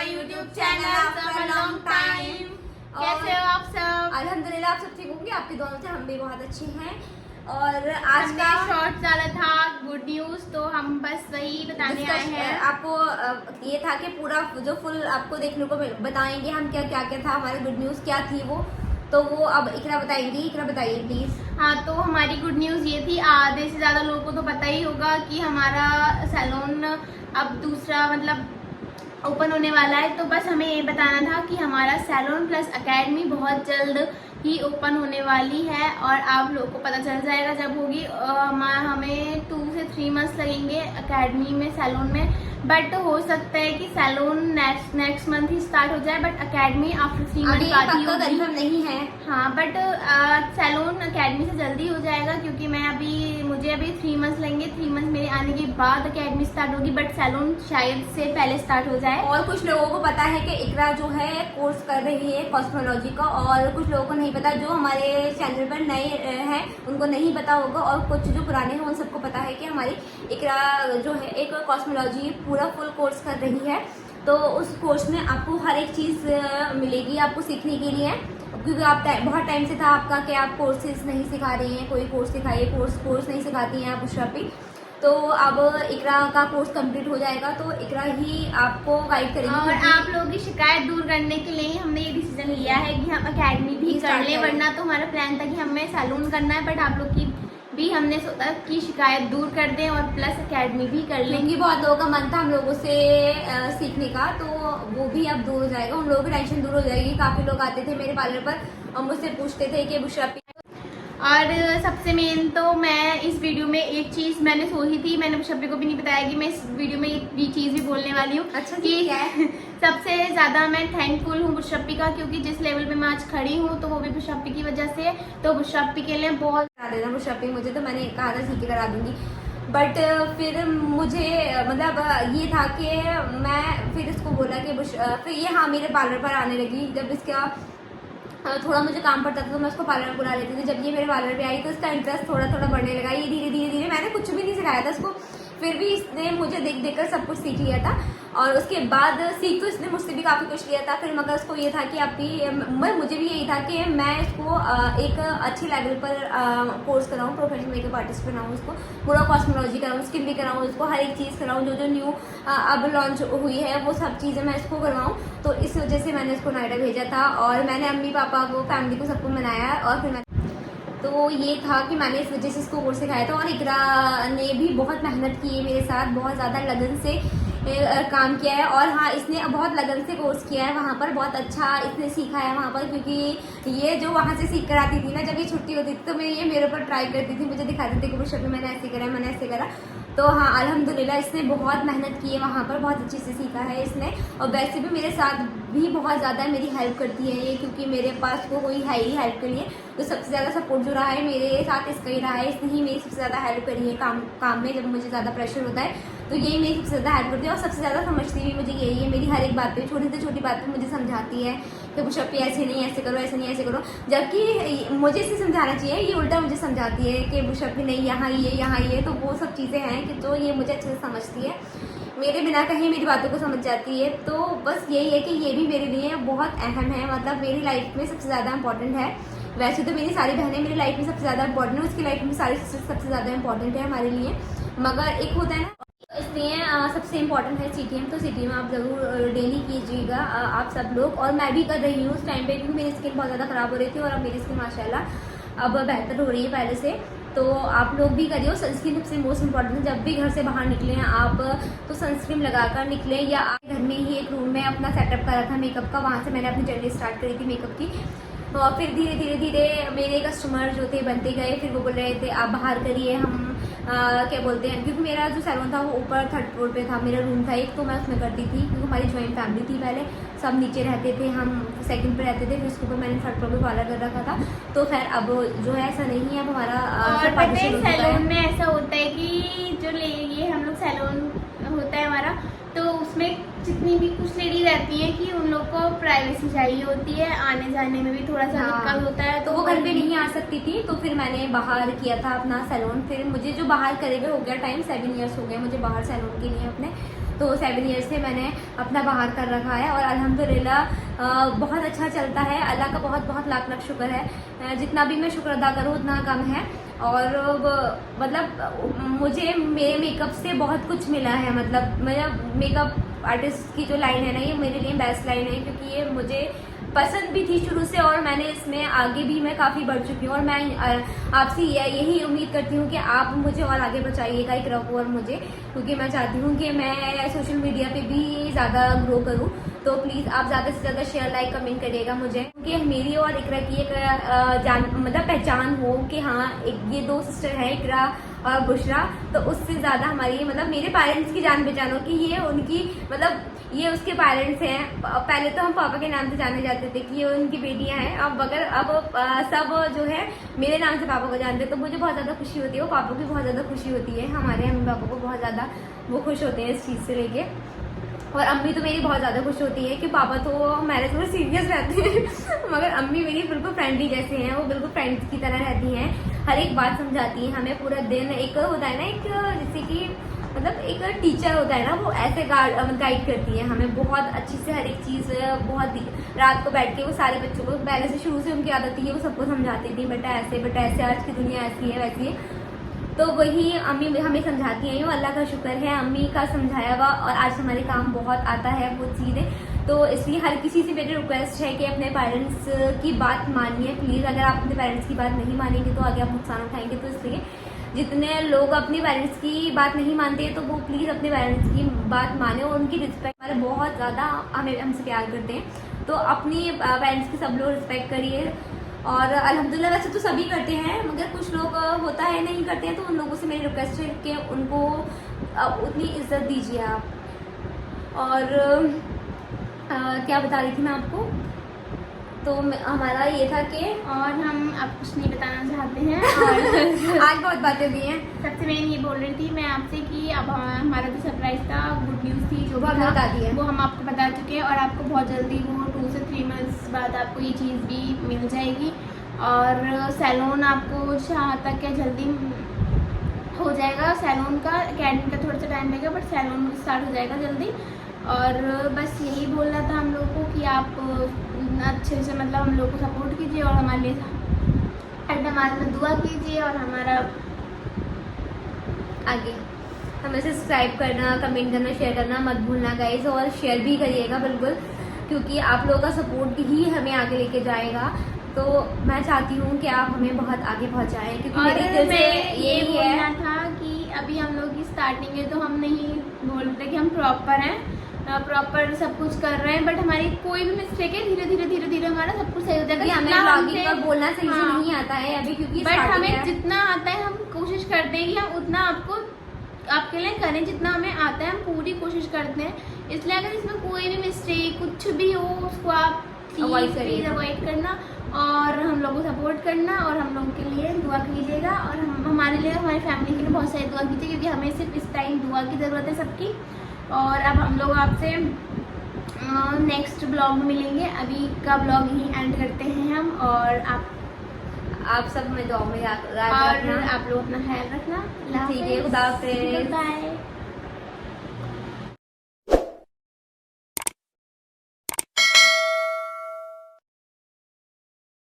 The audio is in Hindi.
YouTube channel after a long time। कैसे हो आप सब? अल्हम्दुलिल्लाह आप सब ठीक होंगे। आपके दोनों से हम भी बहुत अच्छे हैं। और आज का शॉर्ट डाला था गुड न्यूज, तो हम बस वही बताने आए हैं आपको। ये था कि पूरा जो फुल आपको देखने को बताएंगे हम क्या क्या क्या था, हमारी गुड न्यूज क्या थी वो, तो वो अब इकरा बताएंगी। इकरा बताइए प्लीज। हाँ, तो हमारी गुड न्यूज ये थी, आधे से ज्यादा लोगों को तो पता ही होगा कि हमारा सैलून अब दूसरा मतलब ओपन होने वाला है। तो बस हमें ये बताना था कि हमारा सैलून प्लस एकेडमी बहुत जल्द ही ओपन होने वाली है और आप लोगों को पता चल जाएगा जब होगी। हमें 2 से 3 मंथ्स लगेंगे एकेडमी में, सैलून में, बट हो सकता है कि सैलून नेक्स्ट मंथ ही स्टार्ट हो जाए, बट एकेडमी आफ्टर 3 मंथ बाद ही होगी। कंफर्म नहीं है। हाँ, बट सैलून एकेडमी से जल्दी हो जाएगा क्योंकि मुझे अभी 3 मंथ्स लगेंगे। 3 मंथ मेरे आने के बाद एकेडमी स्टार्ट होगी, बट सैलून शायद से पहले स्टार्ट हो जाए। और कुछ लोगों को पता है कि इकरा जो है कोर्स कर रही है कॉस्मेटोलॉजी का, और कुछ लोगों को नहीं पता। जो हमारे चैनल पर नए हैं उनको नहीं पता होगा, और कुछ जो पुराने हैं उन सबको पता है कि हमारी इकरा जो है एक कॉस्मेटोलॉजी पूरा फुल कोर्स कर रही है। तो उस कोर्स में आपको हर एक चीज़ मिलेगी आपको सीखने के लिए, क्योंकि आप बहुत टाइम से था आपका कि आप कोर्सेज नहीं सिखा रही हैं, कोई कोर्स सिखाइए, कोर्स नहीं सिखाती हैं आप बुशरा पे। तो अब इकरा का कोर्स कंप्लीट हो जाएगा तो इकरा ही आपको गाइड करेगी। और आप लोगों की शिकायत दूर करने के लिए हमने ये डिसीजन लिया है कि हम एकेडमी भी कर लें, वरना तो हमारा प्लान था कि हमें सैलून करना है, बट आप लोग की भी हमने सोचा कि शिकायत दूर कर दें और प्लस एकेडमी भी कर लें। क्योंकि बहुत लोगों का मन था हम लोगों से सीखने का, तो वो भी अब दूर हो जाएगा, उन लोगों की टेंशन दूर हो जाएगी। काफी लोग आते थे मेरे पार्लर पर और मुझसे पूछते थे कि बुशरा। और सबसे मेन तो मैं इस वीडियो में एक चीज़ मैंने सोची थी, मैंने बुशप्पी को भी नहीं बताया कि मैं इस वीडियो में ये चीज़ भी बोलने वाली हूँ। अच्छा, कि क्या है? सबसे ज़्यादा मैं थैंकफुल हूँ बुशप्पी का, क्योंकि जिस लेवल पे मैं आज खड़ी हूँ तो वो भी बुशप्पी की वजह से। तो बुशप्पी के लिए बहुत देना बुशप्पी मुझे, तो मैंने कहा था ठीक है करा दूंगी, बट फिर मुझे मतलब ये था कि मैं फिर इसको बोला कि फिर ये हाँ मेरे पार्लर पर आने लगी। जब इसका थोड़ा मुझे काम पड़ता था तो मैं उसको पार्लर बुला लेती थी। जब ये मेरे पार्लर पे आई तो इसका इंटरेस्ट थोड़ा थोड़ा बढ़ने लगा। ये धीरे धीरे धीरे, मैंने कुछ भी नहीं सिखाया था इसको, फिर भी इसने मुझे देख देख कर सब कुछ सीख लिया था। और उसके बाद सीख तो इसने मुझसे भी काफ़ी कुछ लिया था। फिर मगर उसको ये था कि मुझे भी यही था कि मैं इसको एक अच्छे लेवल पर कोर्स कराऊँ, प्रोफेशनल मेकअप आर्टिस्ट बनाऊँ, उसको पूरा कॉस्मेटोलॉजी कराऊँ, स्किन भी कराऊँ, उसको हर एक चीज़ कराऊँ, जो जो न्यू अब लॉन्च हुई है वो सब चीज़ें मैं इसको करवाऊँ। तो इस वजह से मैंने इसको नोएडा भेजा था और मैंने अम्मी पापा को, फैमिली को, सबको मनाया। और फिर तो ये था कि मैंने इस वजह से इसको कोर्स सिखाया था। और इकरा ने भी बहुत मेहनत की है मेरे साथ, बहुत ज़्यादा लगन से काम किया है। और हाँ, इसने बहुत लगन से कोर्स किया है वहाँ पर, बहुत अच्छा इसने सीखा है वहाँ पर। क्योंकि ये जो वहाँ से सीख कर आती थी ना, जब ये छुट्टी होती थी तो ये मेरे ऊपर ट्राई करती थी, मुझे दिखाती थी कि बुशप्पी मैंने ऐसे करा, मैंने ऐसे करा। तो हाँ अल्हम्दुलिल्लाह इसने बहुत मेहनत की है वहाँ पर, बहुत अच्छे से सीखा है इसने। और वैसे भी मेरे साथ भी बहुत ज़्यादा मेरी हेल्प करती है ये, क्योंकि मेरे पास कोई है ही हेल्प के लिए। तो सबसे ज़्यादा सपोर्ट जो रहा है मेरे साथ इसका ही रहा है। इसने ही मेरी सबसे ज़्यादा हेल्प करी है काम में। जब मुझे ज़्यादा प्रेशर होता है तो यही मेरी सबसे ज़्यादा हेल्प करती है, और सबसे ज़्यादा समझती भी मुझे यही है। मेरी हर एक बात पे, छोटी से छोटी बात पे मुझे समझाती है कि बुशप्पी ऐसे नहीं, ऐसे करो, ऐसे नहीं, ऐसे करो। जबकि मुझे इसे समझाना चाहिए, ये उल्टा मुझे समझाती है कि बुशप्पी नहीं, यहाँ ये। तो वो सब चीज़ें हैं कि जो ये मुझे अच्छे से समझती है, मेरे बिना कहीं मेरी बातों को समझ जाती है। तो बस यही है कि ये भी मेरे लिए बहुत अहम है, मतलब मेरी लाइफ में सबसे ज़्यादा इंपॉर्टेंट है। वैसे तो मेरी सारी बहनें मेरी लाइफ में सबसे ज़्यादा इंपॉर्टेंट है, उसकी लाइफ में सारी सिस्टर्स सबसे ज़्यादा इंपॉर्टेंट है हमारे लिए। मगर एक होता है ना, इसलिए सबसे इम्पॉर्टेंट है CTM। तो CTM आप ज़रूर डेली कीजिएगा आप सब लोग। और मैं भी कर रही हूँ उस टाइम पे, क्योंकि मेरी स्किन बहुत ज़्यादा ख़राब हो रही थी और अब मेरी स्किन माशाल्लाह अब बेहतर हो रही है पहले से। तो आप लोग भी करिए। सनस्क्रीन सबसे मोस्ट इम्पॉर्टेंट है। जब भी घर से बाहर निकलें आप तो सनस्क्रीन लगाकर निकलें, या आप घर में ही एक रूम में अपना सेटअप करा था मेकअप का, वहाँ से मैंने अपनी जर्नी स्टार्ट करी थी मेकअप की। और फिर धीरे धीरे मेरे कस्टमर जो थे बनते गए, फिर वो बोल रहे थे आप बाहर करिए, हम क्या बोलते हैं, क्योंकि मेरा जो सैलून था वो ऊपर 3rd फ्लोर पे था, मेरा रूम था एक, तो मैं उसमें करती थी। क्योंकि हमारी जॉइंट फैमिली थी, पहले सब नीचे रहते थे, हम 2nd पे रहते थे, फिर उसके ऊपर मैंने 3rd फ्लोर पे पार्लर कर रखा था। तो खैर अब जो है ऐसा नहीं है, अब हमारा सैलून में ऐसा होता है कि जो ये हम लोग सैलून होता है हमारा, तो उसमें जितनी भी कुछ लेडी रहती हैं कि उन लोग को प्राइवेसी चाहिए होती है, आने जाने में भी थोड़ा सा दिक्कत होता है, तो वो घर पे नहीं आ सकती थी। तो फिर मैंने बाहर किया था अपना सैलून। फिर मुझे जो बाहर करे हुए हो गया टाइम, 7 ईयर्स हो गए मुझे बाहर सैलून के लिए अपने। तो 7 ईयर्स से मैंने अपना बाहर कर रखा है और अल्हम्दुलिल्लाह बहुत अच्छा चलता है। अल्लाह का बहुत बहुत लाख लाख शुक्र है। जितना भी मैं शुक्र अदा करूँ उतना कम है। और मतलब मुझे मेरे मेकअप से बहुत कुछ मिला है। मतलब मेरा मेकअप आर्टिस्ट की जो लाइन है ना, ये मेरे लिए बेस्ट लाइन है, क्योंकि ये मुझे पसंद भी थी शुरू से और मैंने इसमें आगे भी मैं काफ़ी बढ़ चुकी हूँ। और मैं आपसे यही उम्मीद करती हूँ कि आप मुझे और आगे बचाइएगा इकरा को और मुझे, क्योंकि मैं चाहती हूँ कि मैं सोशल मीडिया पे भी ज़्यादा ग्रो करूँ। तो प्लीज़ आप ज़्यादा से ज़्यादा शेयर लाइक कमेंट करिएगा मुझे, क्योंकि मेरी और इकरा की एक मतलब पहचान हो कि हाँ ये 2 सिस्टर हैं, इकरा और बुशरा। तो उससे ज़्यादा हमारी मतलब मेरे पेरेंट्स की जान पहचान हो कि ये उनकी मतलब ये उसके पेरेंट्स हैं। पहले तो हम पापा के नाम से जाने जाते थे कि ये उनकी बेटियां हैं। अब सब जो है मेरे नाम से पापा को जानते हैं। तो मुझे बहुत ज़्यादा खुशी होती है, वो पापा की बहुत ज़्यादा खुशी होती है, हमारे मम्मी पापा को बहुत ज़्यादा वो खुश होते हैं इस चीज़ से लेके। और अम्मी तो मेरी बहुत ज़्यादा खुश होती है कि पापा तो मैरिज में सीरियस रहते हैं मगर अम्मी मेरी बिल्कुल फ्रेंडली जैसे हैं, वो बिल्कुल फ्रेंड्स की तरह रहती हैं। हर एक बात समझाती हैं हमें पूरा दिन। एक होता है ना, एक जैसे कि मतलब एक टीचर होता है ना, वो ऐसे गाइड करती है हमें बहुत अच्छी से हर एक चीज़। बहुत रात को बैठ के वो सारे बच्चों को पहले से शुरू से उनकी आदत थी, वो सबको समझाती थी, बेटा ऐसे आज की दुनिया ऐसी है वैसी है। तो वही अम्मी हमें समझाती हैं। अल्लाह का शुक्र है अम्मी का समझाया हुआ और आज हमारे काम बहुत आता है वो चीज़ें। तो इसलिए हर किसी से मेरी रिक्वेस्ट है कि अपने पेरेंट्स की बात मानिए प्लीज़। अगर आप अपने पेरेंट्स की बात नहीं मानेंगे तो आगे आप नुकसान उठाएंगे। तो इसलिए जितने लोग अपने पेरेंट्स की बात नहीं मानते तो वो प्लीज़ अपने पेरेंट्स की बात माने और उनकी रिस्पेक्ट हमारे बहुत ज़्यादा हमसे प्यार करते हैं। तो अपनी पेरेंट्स की सब लोग रिस्पेक्ट करिए। और अल्हम्दुलिल्लाह वैसे तो सभी करते हैं, मगर कुछ लोग होता है नहीं करते हैं। तो उन लोगों से मेरी रिक्वेस्ट है कि उनको उतनी इज्जत दीजिए आप। और क्या बता रही थी मैं आपको, तो हमारा ये था कि और हम अब कुछ नहीं बताना चाहते हैं। और आज बहुत बातें हुई हैं। सबसे मेन ये बोल रही थी मैं आपसे कि अब हमारा जो सरप्राइज था, गुड न्यूज़ थी, जो वो हमने बता दी है, वो हम आपको बता चुके हैं। और आपको बहुत जल्दी वो 2 से 3 मंथ्स बाद आपको ये चीज़ भी मिल जाएगी। और सैलून आपको चाहता क्या जल्दी हो जाएगा। सैलून का अकेडमी का थोड़ा सा टाइम लगेगा, बट सैलून स्टार्ट हो जाएगा जल्दी। और बस यही बोलना था हम लोग को कि आप अच्छे से मतलब हम लोग को सपोर्ट कीजिए और हमारे लिए हमारे लिए दुआ कीजिए। और हमारा आगे हमें सब्सक्राइब करना, कमेंट करना, शेयर करना मत भूलना गाइस। और शेयर भी करिएगा बिल्कुल, क्योंकि आप लोगों का सपोर्ट ही हमें आगे लेके जाएगा। तो मैं चाहती हूँ कि आप हमें बहुत आगे पहुँचाएं, क्योंकि मेरे दिल से ये बोलना था कि अभी हम लोग की स्टार्टिंग है तो हम नहीं बोल रहे कि हम प्रॉपर हैं, प्रॉपर सब कुछ कर रहे हैं। बट हमारी कोई भी मिस्टेक है, धीरे धीरे हमारा सब कुछ सही हो जाएगा। हमें ब्लॉगिंग का बोलना सही से नहीं आता है अभी, क्योंकि बट हमें जितना आता है हम कोशिश करते हैं कि हम उतना आपके लिए करें। जितना हमें आता है हम पूरी कोशिश करते हैं। इसलिए अगर इसमें कोई भी मिस्टेक कुछ भी हो उसको आप प्लीज अवॉइड करना और हम लोगों को सपोर्ट करना और हम लोगों के लिए दुआ कीजिएगा। और हमारे लिए हमारी फैमिली के लिए बहुत सारी दुआ कीजिए, क्योंकि हमें सिर्फ इस टाइम दुआ की ज़रूरत है सबकी। और अब हम लोग आपसे नेक्स्ट ब्लॉग में मिलेंगे। अभी का ब्लॉग ही एंड करते हैं हम। और आप सब में दुआ में याद और आप लोग अपना ख्याल रखना। ठीक है, खुदा हाफिज़, बाय।